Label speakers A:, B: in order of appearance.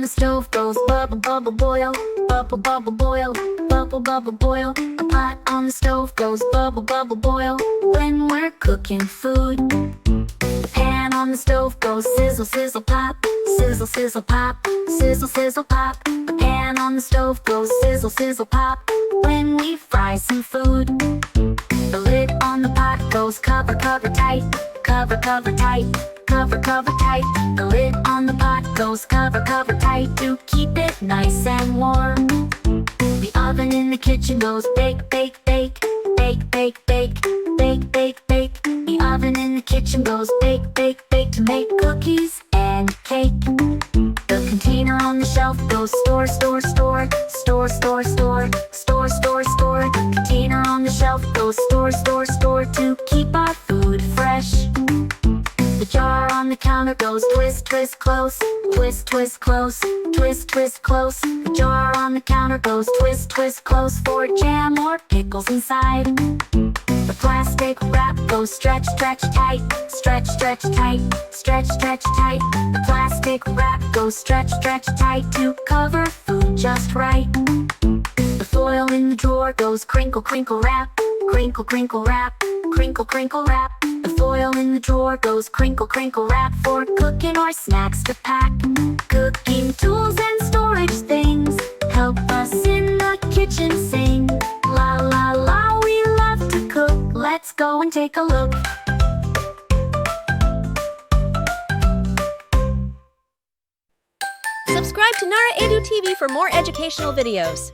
A: the stove goes bubble, bubble, boil. Bubble, bubble, boil. Bubble, bubble, boil. A pot on the stove goes bubble, bubble, boil. When we're cooking food, the pan on the stove goes sizzle, sizzle, pop. Sizzle, sizzle, pop. Sizzle, sizzle, pop. The pan on the stove goes sizzle, sizzle, pop. When we fry some food, the lid on the pot goes cover, cover tight. Cover, cover tight. Cover, cover tight. The lid on the pot goes cover, cover tight to keep it nice and warm. The oven in the kitchen goes bake, bake, bake. Bake, bake, bake. Bake, bake, bake. The oven in the kitchen goes bake, bake, bake to make cookies and cake. The container on the shelf goes store, store, store. Store, store, store. Store, store, store. The container on the shelf goes store, store, store to keep our food fresh. The jar on the counter goes twist, twist, close. Twist, twist, close. Twist, twist, close. The jar on the counter goes twist, twist, close for jam or pickles inside. The plastic wrap goes stretch, stretch, tight. Stretch, stretch, tight. Stretch, stretch, tight. The plastic wrap goes stretch, stretch, tight to cover food just right. The foil in the drawer goes crinkle, crinkle, wrap. Crinkle, crinkle, wrap. Crinkle, crinkle, wrap. The foil in the drawer goes crinkle, crinkle, wrap for cooking or snacks to pack. Cooking tools and storage things help us in the kitchen sing. La la la, we love to cook. Let's go and take a look.
B: Subscribe to Nara Edu TV for more educational videos.